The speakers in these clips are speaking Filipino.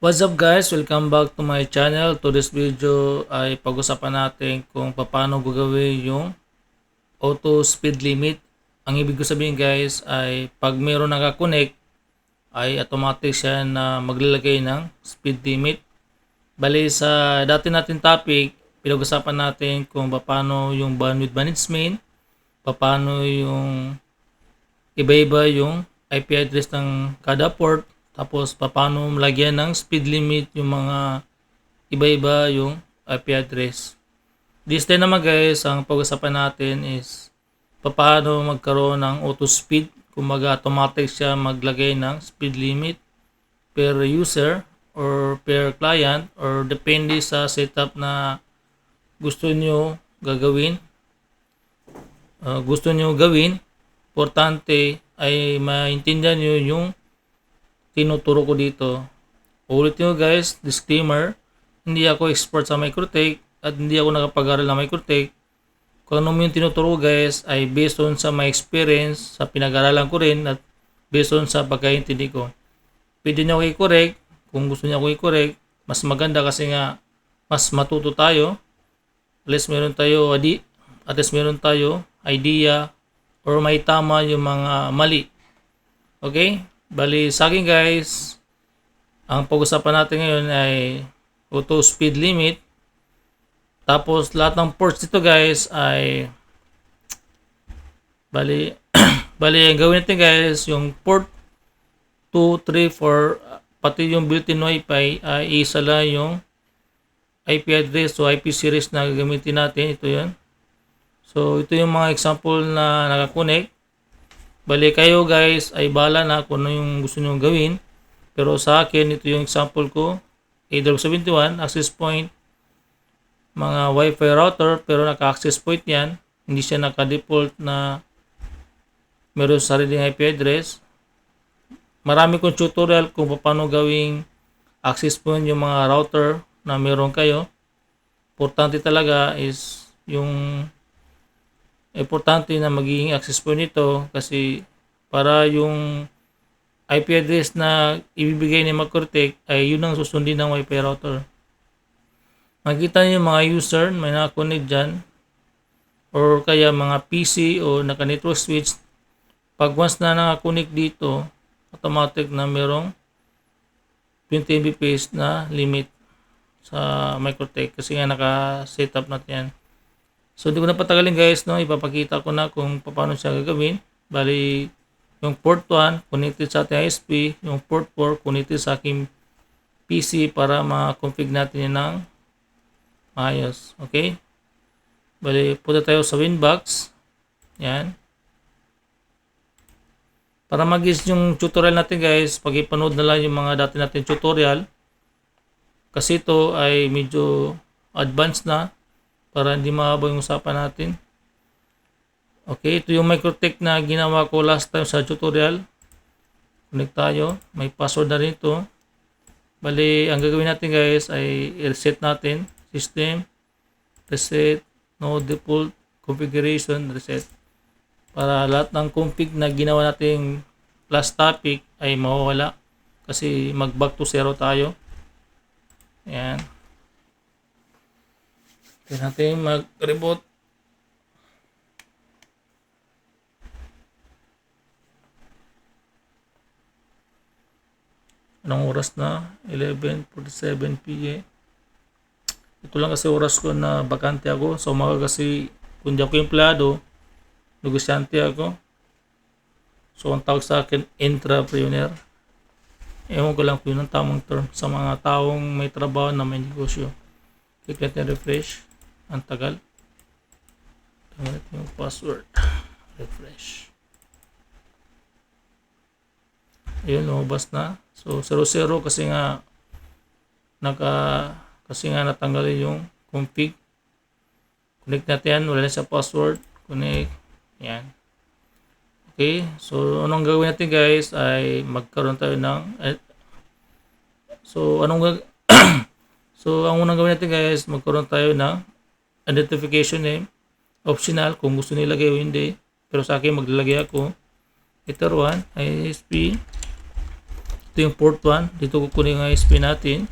What's up guys? Welcome back to my channel. To this video ay pag-usapan natin kung paano gagawin yung auto speed limit. Ang ibig ko sabihin guys ay pag mayroon nakakonect ay automatic siya na maglalagay ng speed limit. Bali sa dati natin topic, pinag-usapan natin kung paano yung bandwidth management, paano yung iba-iba yung IP address ng kada port, tapos paano lagyan ng speed limit yung mga iba-iba yung IP address. This time naman guys, ang pag-usapan natin is paano magkaroon ng auto speed. Kumbaga automatic siya maglagay ng speed limit per user or per client or depende sa setup na gusto nyo gagawin. Gusto nyo gawin. Importante ay maintindihan nyo yung tinuturo ko dito. Ulitin ko guys, disclaimer, hindi ako expert sa Microtech at hindi ako nakapag-aral ng Microtech. Kung ano yung tinuturo ko guys ay based on sa my experience, sa pinag-aralan ko rin at based on sa pagkaintindi ko. Pwede nyo ako i-correct, kung gusto nyo ako i-correct, mas maganda kasi nga mas matuto tayo. At least meron tayo idea or may tama yung mga mali. Okay? Bali sa akin guys, ang pag-usapan natin ngayon ay auto speed limit. Tapos lahat ng ports dito guys ay bali ang gawin natin guys, yung port 2, 3, 4 pati yung built-in wifi ay isa lang yung IP address o IP series na gagamitin natin. Ito yun. So ito yung mga example na nakakonect. Bali kayo guys ay bahala na kung ano yung gusto nyo gawin. Pero sa akin ito yung example ko. AW71 access point, mga wifi router pero naka-access point yan. Hindi siya naka-default na meron sariling IP address. Marami kong tutorial kung paano gawing access point yung mga router na meron kayo. Importante talaga is yung importante na magiging access point nito kasi para yung IP address na ibibigay ni Microtech ay yun ang susundin ng Wi-Fi router. Makikita niyo yung mga user may nakakonect dyan or kaya mga PC o naka-network switch. Pag once na nakakonect dito, automatic na merong 20 Mbps na limit sa Microtech kasi nga naka-setup natin yan. So, hindi ko na patagalin guys, no? Ipapakita ko na kung paano siya gagawin. Bali, yung port 1, connected sa ating ISP. Yung port 4, connected sa aking PC para ma-config natin yun ng maayos. Okay? Bali, punta tayo sa Winbox. Yan. Para mag-is yung tutorial natin guys, pag-ipanood na lang yung mga dati natin tutorial. Kasi ito ay medyo advanced na. Para hindi mahaba yung usapan natin. Okay, ito yung Microtech na ginawa ko last time sa tutorial. Connect tayo. May password na rin ito. Bali, ang gagawin natin guys ay reset natin. System, reset, no default, configuration, reset. Para lahat ng config na ginawa natin last topic ay mawawala. Kasi mag-back to zero tayo. Ayan. Kaya natin mag-reboot. Anong oras na? 11:47 PM. Ito lang kasi oras ko na bakante ako. Sa umaga kasi kung di ako empleyado, negosyante ako. So ang tawag sa akin, entrepreneur. Ewan ko lang po yun ang tamang term sa mga taong may trabaho na may negosyo. Click natin refresh. Ang tagal. Tanggal natin yung password. Refresh. Ayun, lumabas na. So 00 kasi nga natanggal yung config. Connect natin yan. Wala na sa password. Connect. Yan. Okay. So anong gagawin natin guys ay magkaroon tayo ng so ang unang gawin natin guys, magkaroon tayo ng identification name. Optional kung gusto nilagay o hindi. Pero sa akin maglalagay ako. Ether 1, ISP. Ito ito yung port 1. Dito kukunin yung ISP natin.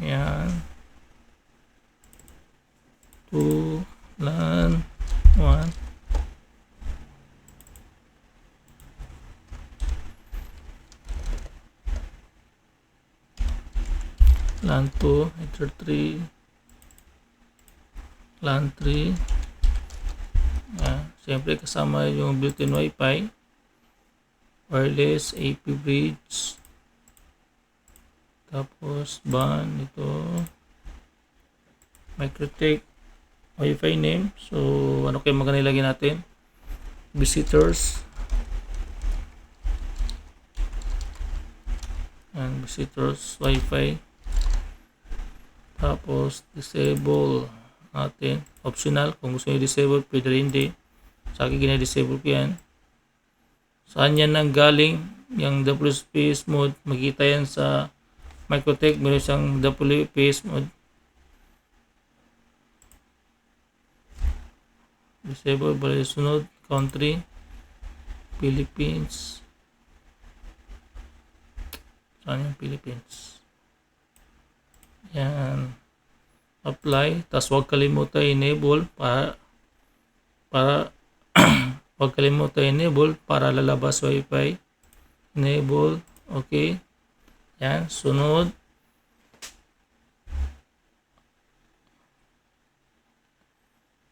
Yan. 2 LAN 1. LAN 2, enter 3, LAN 3. Siyempre kasama yung built-in Wi-Fi, wireless, AP bridge, tapos ban ito, MikroTik Wi-Fi name. So ano kayo maganda ilagay natin? Visitors. And visitors Wi-Fi. Tapos disable natin, optional. Kung gusto nyo disable, pwede rin hindi. Sa akin gina-disable ko yan. Saan yan nang galing? Yung WPS mode, makita yan sa MikroTik. Meron siyang WPS mode. Disable, bali sunod, country, Philippines. Saan yung Philippines? Yan. Apply. Tapos huwag kalimutan enable para huwag kalimutan enable para lalabas Wi-Fi. Enable. Okay. Yan. Sunod.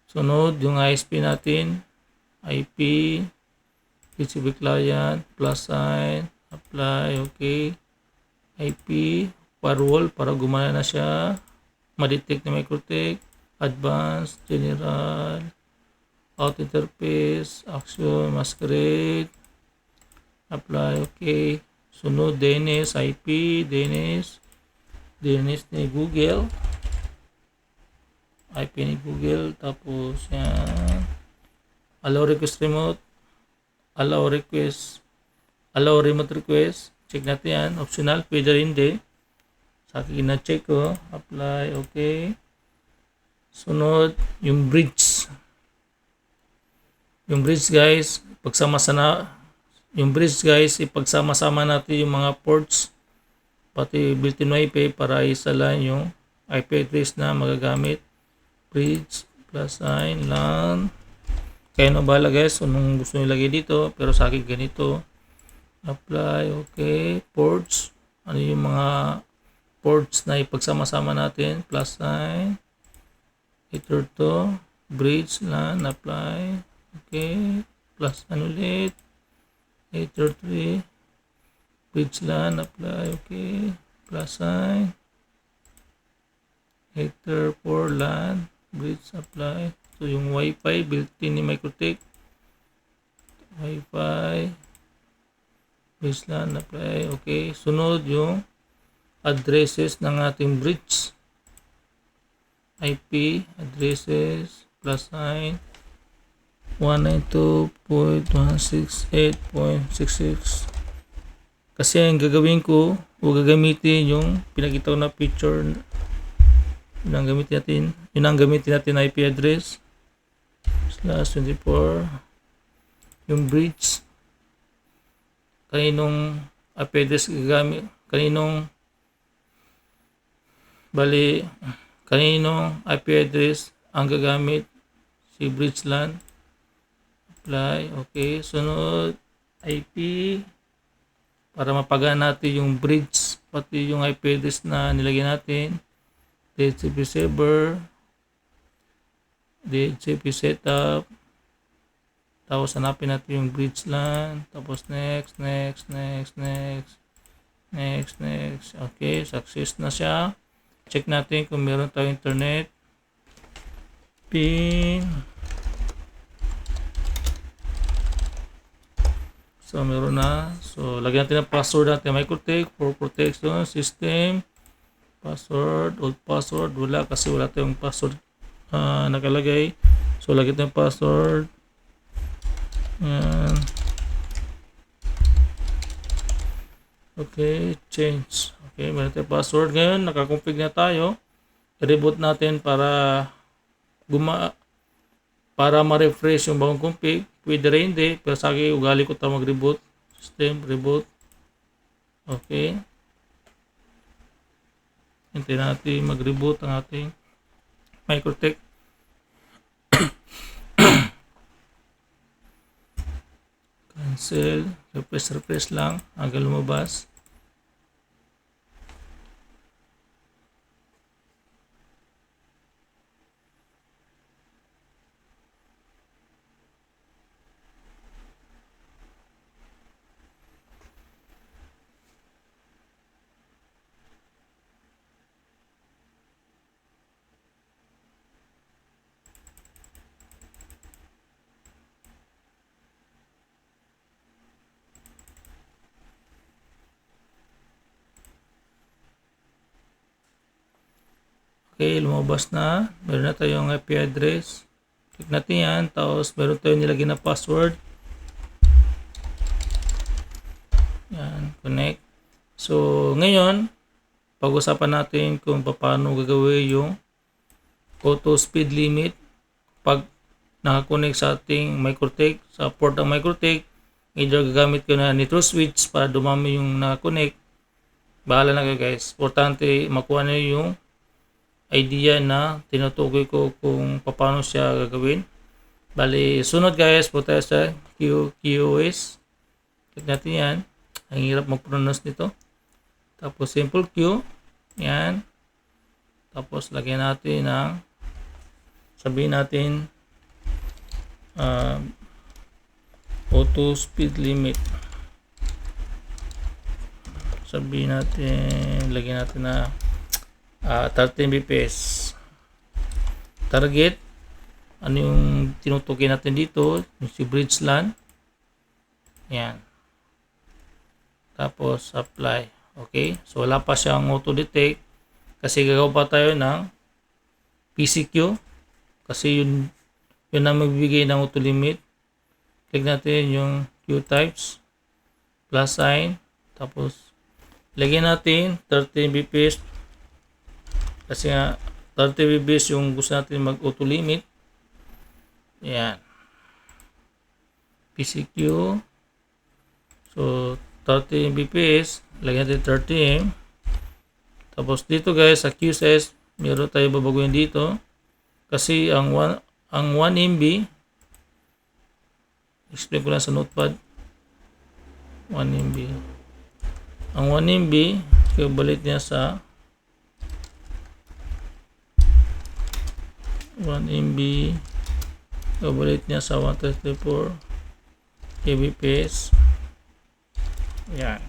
Sunod yung ISP natin. IP. TCP client. Plus sign. Apply. Okay. IP. Firewall para gumana na siya. Ma-detect na MikroTik. Advanced. General. Out interface. Action. Masquerade. Apply. Okay. Sunod DNS. IP. DNS. DNS ni Google. IP ni Google. Tapos yan. Allow request remote. Allow request. Allow remote request. Check natin yan. Optional. Pwede rin din. Sa akin na-check ko. Apply. Okay. Sunod. Yung bridge. Yung bridge guys. Ipagsama-sama natin yung mga ports. Pati built-in Wi-Fi para isa lang yung IP address na magagamit. Bridge. Plus sign. LAN. Kaya no bahala guys. Anong gusto nyo ilagay dito. Pero sa akin ganito. Apply. Okay. Ports. Ano yung mga ports na ipagsama-sama natin. Plus sign. Enter to. Bridge. LAN. Apply. Okay. Plus ano ulit. Enter 3. Bridge LAN. Apply. Okay. Plus sign. Enter 4 LAN. Bridge. Apply. So yung Wi-Fi built-in ni MikroTik. Wi-Fi. Bridge LAN. Apply. Okay. Sunod yung addresses ng ating bridge. IP addresses plus sign 192.168.66. Kasi ang gagawin ko, o gagamitin yung pinakita ko na picture. Yun ang gamitin natin IP address /24 yung bridge. Kaninong IP address gagamit, kaninong IP address ang gagamit, si bridge LAN. Apply. Okay. Sunod IP para mapagana natin yung bridge pati yung IP address na nilagay natin. DHCP server, DHCP setup, tapos hanapin natin yung bridge LAN, tapos next. Okay, success na siya. Check natin kung meron tayong internet. Pin. So meron na. So lagyan natin ang password natin MikroTik for protection system. Password, old password, wala kasi wala tayong password nakalagay. So lagyan natin yung password. Yan. Okay, change. Okay, meron tayong password. Ngayon, nakakonfig na tayo. I-reboot natin para ma-refresh yung bagong config. Pwede rin hindi, pero sa akin ugali ko tayo mag-reboot. System reboot. Okay. Hintayin natin mag-reboot ang ating Microtech. Cancel. Refresh lang hanggang lumabas. Okay, lumabas na. Meron na tayong IP address. Click natin yan. Tapos meron tayong nilagyan na password. Yan, connect. So, ngayon, pag-usapan natin kung paano gagawin yung auto speed limit pag nakakonect sa ating Microtech. Sa port ng Microtech, either gagamit ko na nitro switch para dumami yung nakakonect. Bahala na kayo guys. Importante makuha na yung idea na tinutukoy ko kung paano siya gagawin. Bali, sunod guys, po tayo sa QoS. Click natin yan. Ang hirap mag-pronounce nito. Tapos simple Q. Yan. Tapos lagyan natin ng sabihin natin auto speed limit. Sabihin natin, lagyan natin na 13 bps. Target, ano yung tinutukoy natin dito? Yung si bridge LAN. Yan. Tapos apply. Okay, so wala pa siyang auto detect kasi gagawa pa tayo ng PCQ kasi yun na magbibigay ng auto limit. Click natin yung Q types plus sign, tapos lagyan natin 13 bps kasi nga 30 bps yung gusto natin mag auto limit. Yan, PCQ. So 30 bps, lagyan natin 30M. Tapos dito guys sa Q size meron tayo babaguhin dito kasi ang 1 MB, explain ko lang sa notepad. 1 MB, ang 1 MB equivalent niya sa 1 MB equivalent niya sa 134 kbps. Yan.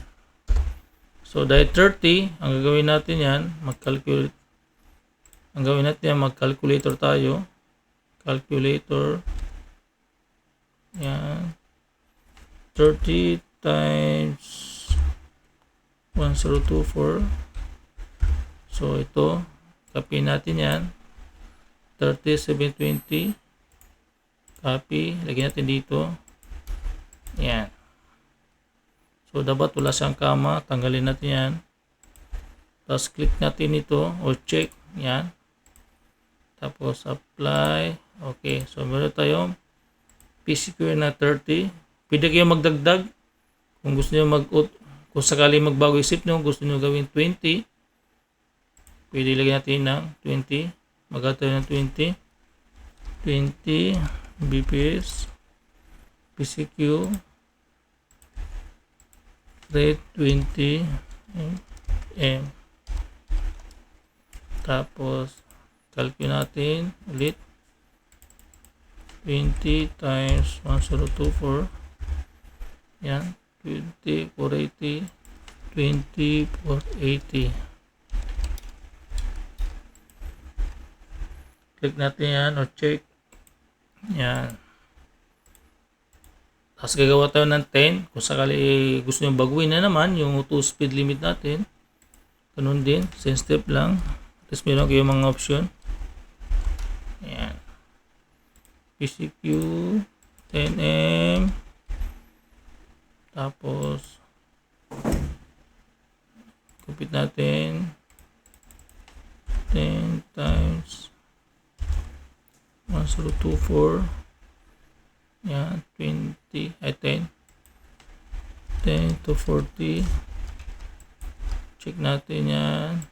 So dahil 30 ang gagawin natin yan, mag-calculate. Ang gawin natin yan, mag-calculator tayo. Calculator. Yan. 30 times 1024. So ito, copy natin yan. 30720. Copy, lagyan natin dito. Yan. So dapat wala siyang kama, tanggalin natin yan. Tapos click natin ito o check. Yan. Tapos apply. Okay, so meron tayong PCQ na 30. Pwede kayo magdagdag kung gusto niyo kung sakali magbago isip niyo, gusto niyo gawin 20. Pwede lagyan natin ng 20. Magatayo ng 20 bps PCQ rate 20 M. Tapos calculate natin ulit 20 times 1024. Yan, 20 480 20 480. Click natin yan o check. Yan. Tapos gagawa tayo ng 10. Kung sakali gusto nyo baguhin na naman yung auto speed limit natin. Ganun din. Same step lang. Tapos meron kayo mga option. Yan. PCQ 10M. Tapos compute natin 10 times 1024. Yan, 20 ay 10 natin 240. Check natin yan.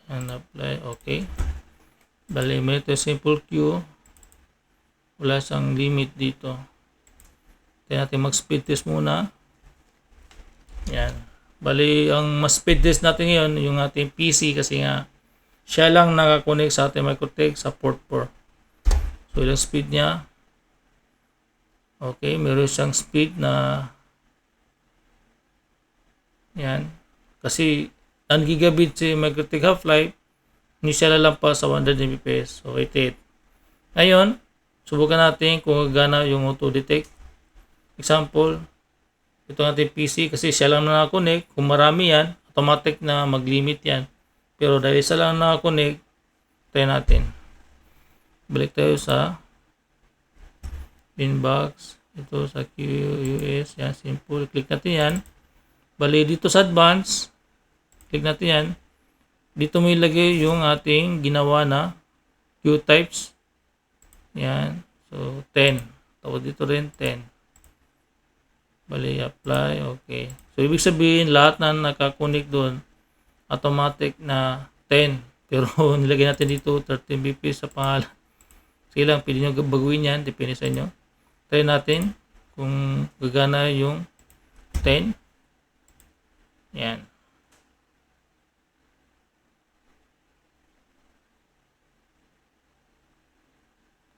Yan, apply. Okay. Bali, may ito simple queue. Wala siyang limit dito. Kaya natin mag-speed test muna. Yan. Bali, ang mas speed test natin ngayon, yung ating PC kasi nga siya lang nakakonect sa ating Microtech sa port 4. So, ilang speed niya. Okay, meron siyang speed na yan. Kasi 1 gigabit si Microtech Half-Life, hindi siya lalampas sa 100 Mbps. So, 88. Ngayon, subukan natin kung gagana yung auto-detect. Example, ito ating PC kasi siya lang na nakakonect. Kung marami yan, automatic na mag-limit yan. Pero dahil isa lang nakakonect, try natin. Balik tayo sa inbox. Ito sa QUS. Yan, simple. Click natin yan. Bali, dito sa advance, click natin yan. Dito mo ilagay yung ating ginawa na Q-types. Yan. So, 10. Tapos dito rin, 10. Bali, apply. Okay. So, ibig sabihin, lahat na nakakonect doon, automatic na 10. Pero, nilagay natin dito, 13 Mbps sa pangalan. Sige lang, pwede nyo baguhin yan. Depende sa inyo. Try natin kung gagana yung 10. Yan.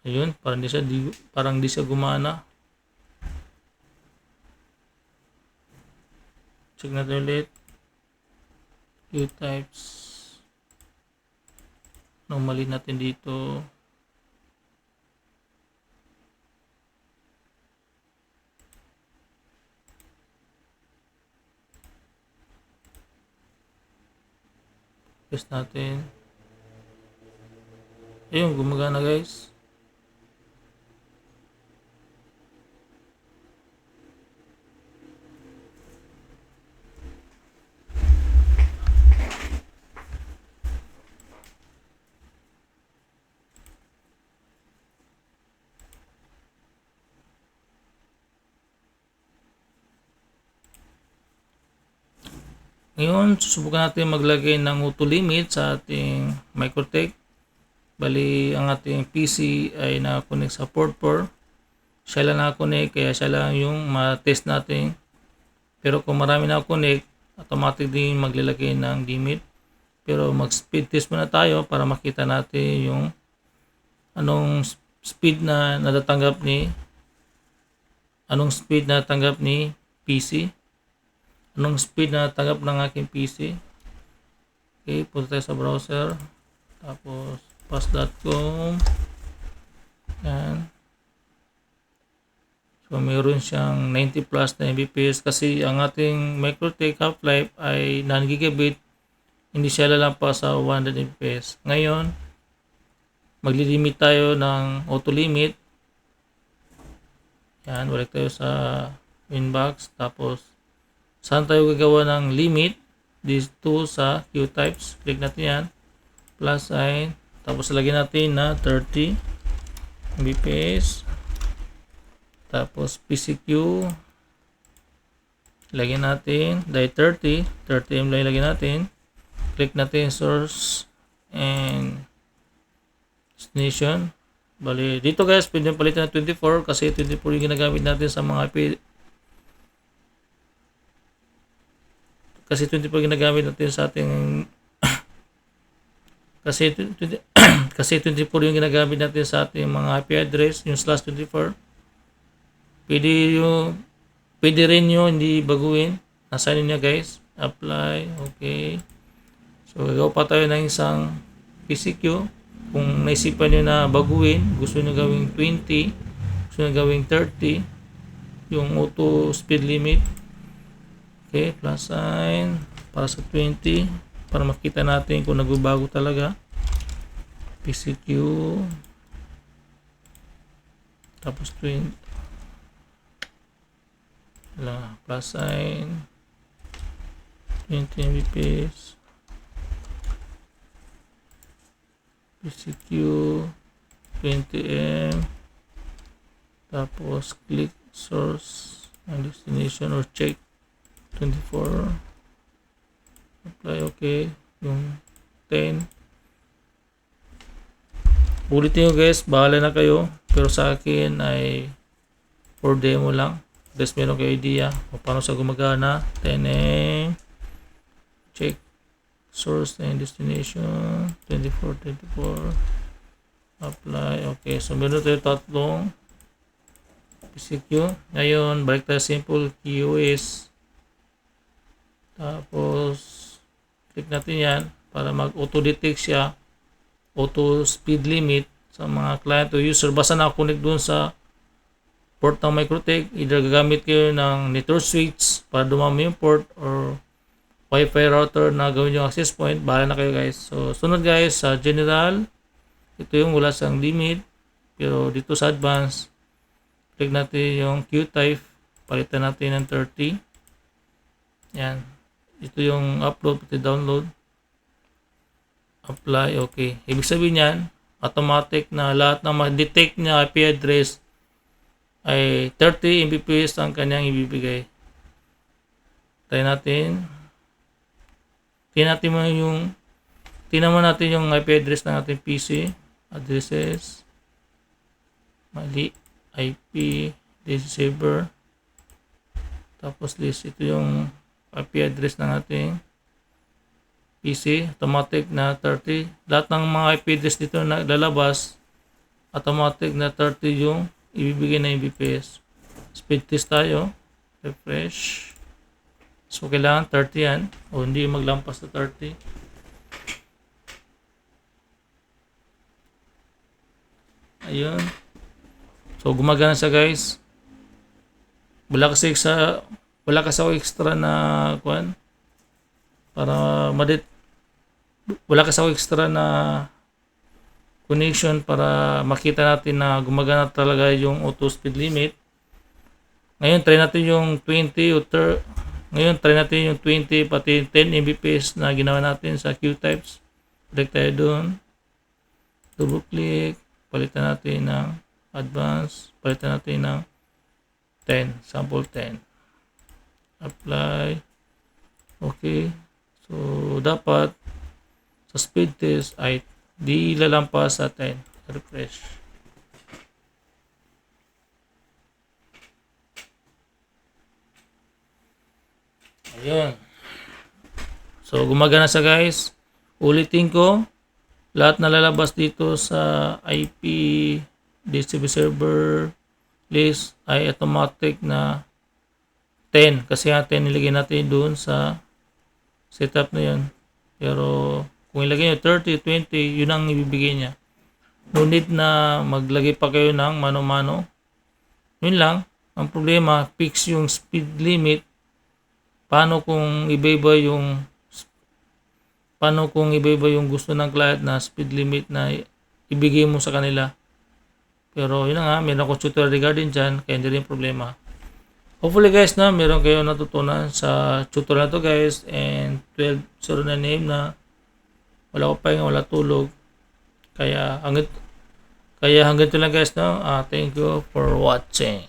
Ayun, parang di siya gumana. Check natin ulit. Q-types. Normally natin dito. Test natin. Ayun, gumagana guys. Ngayon, susubukan natin maglagay ng auto limit sa ating Microtech. Bali, ang ating PC ay nakakonect sa port 4. Siya lang nakakonect, kaya siya lang yung ma-test natin. Pero kung marami nakakonect, automatic din maglalagay ng limit. Pero mag-speed test muna tayo para makita natin yung anong speed na natatanggap ni PC. Anong speed na tanggap ng aking PC. Okay, punta tayo sa browser. Tapos, pass.com. Yan. So, mayroon siyang 90 plus na Mbps kasi ang ating Microtech Half-Life ay 9 gigabit. Hindi siya lalampas sa 100 Mbps. Ngayon, maglilimit tayo ng auto limit. Yan, balik tayo sa inbox. Tapos, saan tayo gagawa ng limit? Dito sa Q-types. Click natin yan. Plus sign. Tapos lagyan natin na 30 Mbps. Tapos PCQ. Lagyan natin. Dahil 30 M lang lagyan natin. Click natin source and destination. Bali, dito guys, pwede palitan ng 24 kasi 24 yung ginagamit natin sa mga IP. Kasi 24 ginagamit natin sa ating kasi 24 yung ginagamit natin sa ating mga IP address, yung /24. Pwede rin yun, hindi baguhin. Nasa niya guys. Apply. Okay. So, gagawa pa tayo ng isang PCQ. Kung naisipan nyo na baguhin, gusto nyo gawing 20, gusto nyo gawing 30, yung auto speed limit. Okay, plus sign para sa 20 para makita natin kung nagbabago talaga. PCQ tapos 20 plus sign 20 Mbps PCQ 20M tapos click source ang destination or check 24, apply, okay. Yung 10, ulitin nyo guys, bahala na kayo, pero sa akin ay for demo lang. Guys, meron kayo idea kung paano sa gumagana. 10, check source and destination 24, apply, okay. So meron tayo tatlong PCQ. Ngayon balik tayo simple QoS, tapos click natin yan para mag auto detect siya, auto speed limit sa mga client o user. Basta nakakonect dun sa port ng MikroTik, either gagamit kayo ng network switch para dumami yung port or Wi-Fi router na gawin yung access point. Bahala na kayo guys. So sunod guys, sa general, ito yung wala sang limit, pero dito sa advanced, click natin yung QType, palitan natin ng 30. Yan, ito yung upload pati download, apply, okay. Ibig sabihin yan, automatic na lahat ng ma-detect niya IP address ay 30 Mbps ang kanyang ibibigay. Try natin. Tingnan natin yung IP address ng ating PC. Addresses, mali, IP, this server, tapos list. Ito yung IP address ng ating PC, automatic na 30. Lahat ng mga IP address dito na lalabas, automatic na 30 yung ibibigay na Mbps. Speed test tayo, refresh. So kailangan 30 yan, o hindi maglampas na 30. Ayun. So gumagana siya guys. Wala kasi ako extra na kuan para wala kasi ako extra na connection para makita natin na gumagana talaga yung auto speed limit. Ngayon try natin yung 20 pati 10 Mbps na ginawa natin sa QTypes. Click tayo doon. Double click. Palitan natin ng advanced. Palitan natin ng 10. Sample 10. Apply. Okay. So, dapat sa speed test ay di lalampas sa 10. Refresh. Ayun. So, gumagana siya guys. Ulitin ko. Lahat na lalabas dito sa IP DHCP server list ay automatic na 10. Kasi nga 10 nilagay natin doon sa setup na yun. Pero kung ilagay nyo 30, 20, yun ang ibibigay niya. No need na maglagay pa kayo ng mano-mano. Yun lang. Ang problema, fix yung speed limit. Paano kung iba-iba yung gusto ng client na speed limit na ibigay mo sa kanila. Pero yun na nga, meron akong tutorial regarding dyan, kaya hindi rin problema. Hopefully guys na meron kayo natutunan sa tutorial na to guys, and 12.09 AM na wala ko pahinga, wala tulog. Kaya hanggang ito lang guys na. Thank you for watching.